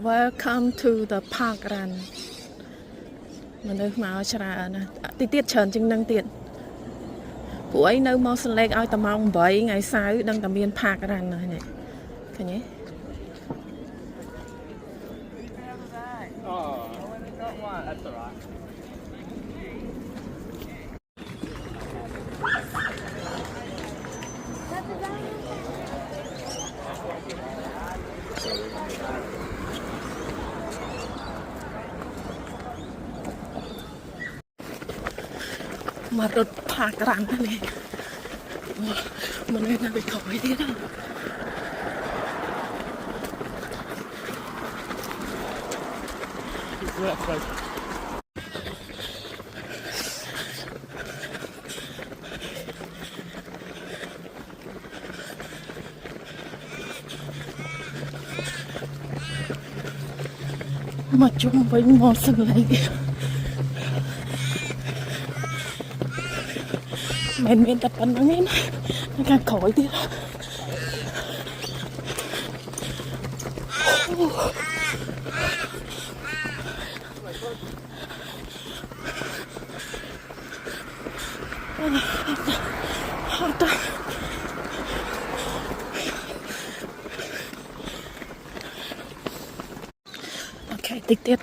Welcome to the park run មនុស្សមកច្រើនណាតិចទៀតច្រើនជាងនឹងទៀតព្រោះអីនៅមកសលេកឲ្យតែម៉ោង8ថ្ងៃសៅរ៍ដឹងតែមាន park run ហើយនេះឃើញទេមករត់ park run នេះមនុស្សនៅពីក្រោយទៀតណាមកជុំវិញមកសលេងមិនមានតែប៉ុណ្្នឹងទេណានៅខាងក្រោយទៀតអូខេតិចទៀត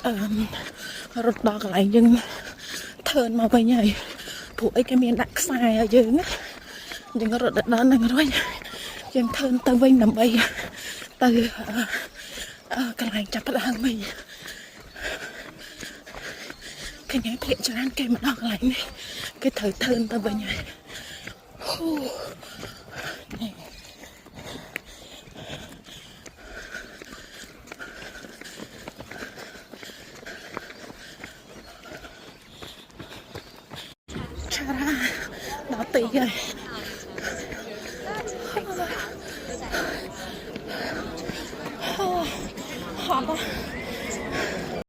រត់ដល់កន្លែងយើងថើនមកវិញហើយព្រោះអីគេមានដាក់ខ្សែឲ្យយើងរត់ដល់នឹងរួចយើងថើនទៅវិញដើម្បីទៅកន្លែងចាប់ផ្ដើមវិញគេញ៉ៃភ្លេចច្រើនគេមកដល់កន្លែងនេះគេត្រូវថើនទៅវិញហើយចាដល់ទីហើយហត់